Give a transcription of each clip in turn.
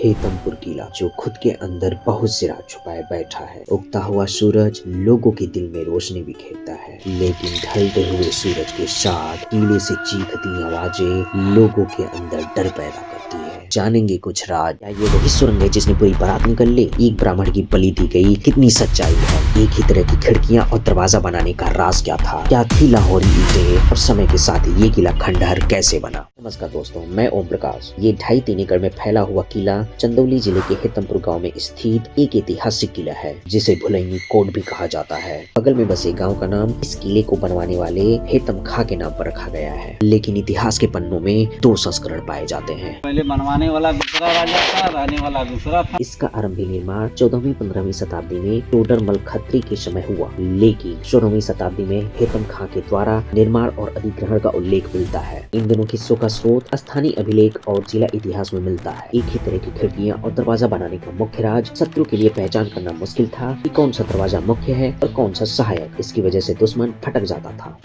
हेतमपुर किला जो खुद के अंदर बहुत से राज छुपाए बैठा है। उगता हुआ सूरज लोगों के दिल में रोशनी बिखेरता है, लेकिन ढलते हुए सूरज के साथ किले से चीखती आवाजें लोगों के अंदर डर पैदा करती है। जानेंगे कुछ राज। क्या ये वही सुरंग है जिसने पूरी बारात निकल ली? एक ब्राह्मण की बलि दी गई, कितनी सच्चाई है? एक ही तरह की खिड़कियां और दरवाजा बनाने का राज क्या था? क्या थी लाहौरी ईंटें और समय के साथ ये किला खंडहर कैसे बना? नमस्कार दोस्तों, मैं ओम प्रकाश। ये 2.5-3 एकड़ में फैला हुआ किला चंदौली जिले के हेतमपुर गांव में स्थित एक ऐतिहासिक किला है, जिसे भुलैनी कोट भी कहा जाता है। बगल में बसे गांव का नाम इस किले को बनवाने वाले हेतम खां के नाम पर रखा गया है, लेकिन इतिहास के पन्नों में 2 संस्करण पाए जाते हैं। पहले बनवाने वाला दूसरा राजा था, रहने वाला दूसरा था। इसका आरंभी निर्माण 14वीं-15वीं शताब्दी में टोडरमल खत्री के समय हुआ, लेकिन 16वीं शताब्दी में हेतम खां के द्वारा निर्माण और अधिग्रहण का उल्लेख मिलता है। इन दोनों किस्सों का स्रोत स्थानीय अभिलेख और जिला इतिहास में मिलता है। एक ही तरह की खिड़कियां और दरवाजा बनाने का मुख्य राज शत्रु के लिए पहचान करना मुश्किल था कि कौन सा दरवाजा मुख्य है और कौन सा सहायक। इसकी वजह से दुश्मन भटक जाता था।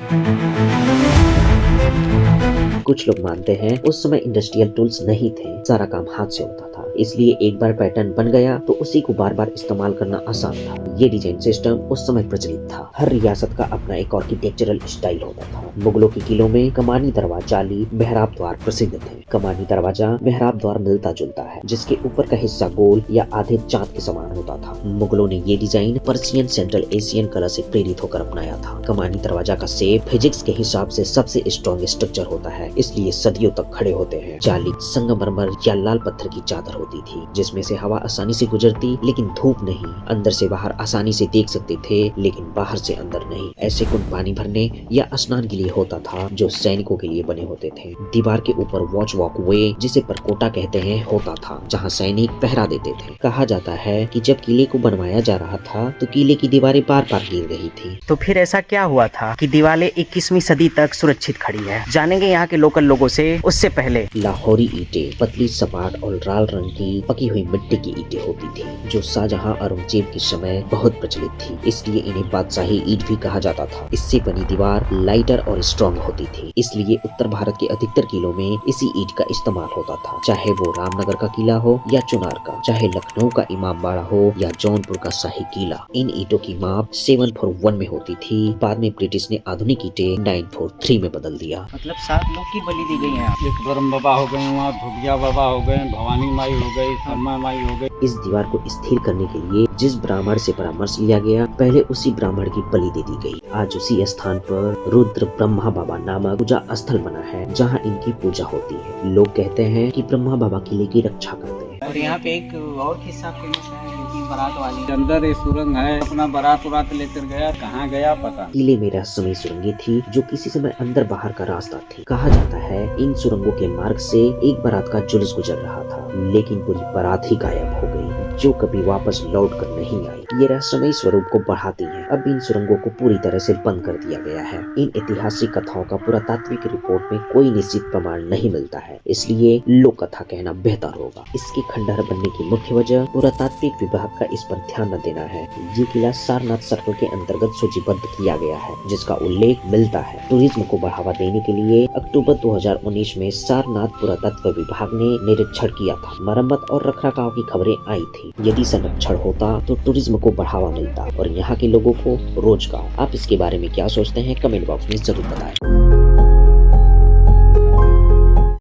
कुछ लोग मानते हैं उस समय इंडस्ट्रियल टूल्स नहीं थे, सारा काम हाथ से होता था, इसलिए एक बार पैटर्न बन गया तो उसी को बार बार इस्तेमाल करना आसान था। ये डिजाइन सिस्टम उस समय प्रचलित था। हर रियासत का अपना एक आर्किटेक्चरल स्टाइल होता था। मुगलों के किलों में कमानी दरवाजा, जाली, मेहराब द्वार प्रसिद्ध थे। कमानी दरवाजा मेहराब द्वार मिलता जुलता है, जिसके ऊपर का हिस्सा गोल या आधे चांद के समान होता था। मुगलों ने ये डिजाइन पर्सियन सेंट्रल एशियन कला से प्रेरित होकर अपनाया था। कमानी दरवाजा का शेप फिजिक्स के हिसाब से सबसे स्ट्रॉन्ग स्ट्रक्चर होता है, इसलिए सदियों तक खड़े होते हैं। जाली संगमरमर या लाल पत्थर की चादर होती थी, जिसमें से हवा आसानी से गुजरती, लेकिन धूप नहीं। अंदर से बाहर आसानी से देख सकते थे, लेकिन बाहर से अंदर नहीं। ऐसे कुंड पानी भरने या स्नान के लिए होता था, जो सैनिकों के लिए बने होते थे। दीवार के ऊपर वॉच वॉक वे, जिसे परकोटा कहते हैं, होता था, जहाँ सैनिक पहरा देते थे। कहा जाता है कि जब किले को बनवाया जा रहा था तो किले की दीवारें बार बार गिर रही थी। तो फिर ऐसा क्या हुआ था कि दीवारें 21वीं सदी तक सुरक्षित खड़ी है? जानेंगे यहाँ के लोकल लोगों से। उससे पहले लाहौरी ईंटें पतली, सपाट और लाल रंग की पकी हुई मिट्टी की ईंटें होती थी, जो शाहजहां औरंगजेब के समय बहुत प्रचलित थी, इसलिए इन्हें बादशाही ईंट भी कहा जाता था। इससे बनी दीवार लाइटर और स्ट्रॉन्ग होती थी, इसलिए उत्तर भारत के अधिकतर किलों में इसी ईंट का इस्तेमाल होता था, चाहे वो रामनगर का किला हो या चुनार का, चाहे लखनऊ का इमामबाड़ा हो या जौनपुर का शाही किला। इन ईंटों की माप 741 में होती थी। बाद में ब्रिटिश ने आधुनिक ईंटें 943 में बदल दिया। मतलब 7 लोग की बलि दी गई है। एक ब्रह्म बाबा हो गए, वहाँ धुबिया बाबा हो गए, भवानी माई हो गई, शर्मा माई हो गई। इस दीवार को स्थिर करने के लिए जिस ब्राह्मण से परामर्श लिया गया, पहले उसी ब्राह्मण की बलि दे दी गई। आज उसी स्थान पर रुद्र ब्रह्मा बाबा नामक पूजा स्थल बना है, जहां इनकी पूजा होती है। लोग कहते हैं कि ब्रह्मा बाबा किले की रक्षा करते हैं। और यहाँ पे एक और किस्सा फेमस है, जो कि बारात वाली। अंदर एक सुरंग है, अपना बारात उरात लेकर गया, कहाँ गया पता। किले में रहस्यमयी सुरंगें थी, जो किसी समय अंदर बाहर का रास्ता थी। कहा जाता है इन सुरंगों के मार्ग से एक बारात का जुलूस गुजर रहा था, लेकिन पूरी बारात ही गायब हो गई, जो कभी वापस लौट कर नहीं आई। ये रहस्यमयी स्वरूप को बढ़ाती है। अब इन सुरंगों को पूरी तरह से बंद कर दिया गया है। इन ऐतिहासिक कथाओं का पुरातात्विक रिपोर्ट में कोई निश्चित प्रमाण नहीं मिलता है, इसलिए लोक कथा कहना बेहतर होगा। इसके खंडहर बनने की मुख्य वजह पुरातात्विक विभाग का इस पर ध्यान न देना है। ये किला सारनाथ सर्कल के अंतर्गत सूचीबद्ध किया गया है, जिसका उल्लेख मिलता है। टूरिज्म को बढ़ावा देने के लिए अक्टूबर 2019 में सारनाथ पुरातत्व विभाग ने निरीक्षण किया था। मरम्मत और रखरखाव की खबरें आई थी। यदि संरक्षण होता तो टूरिज्म को बढ़ावा मिलता और यहाँ के लोगों को रोजगार। आप इसके बारे में क्या सोचते हैं? कमेंट बॉक्स में जरूर बताएं।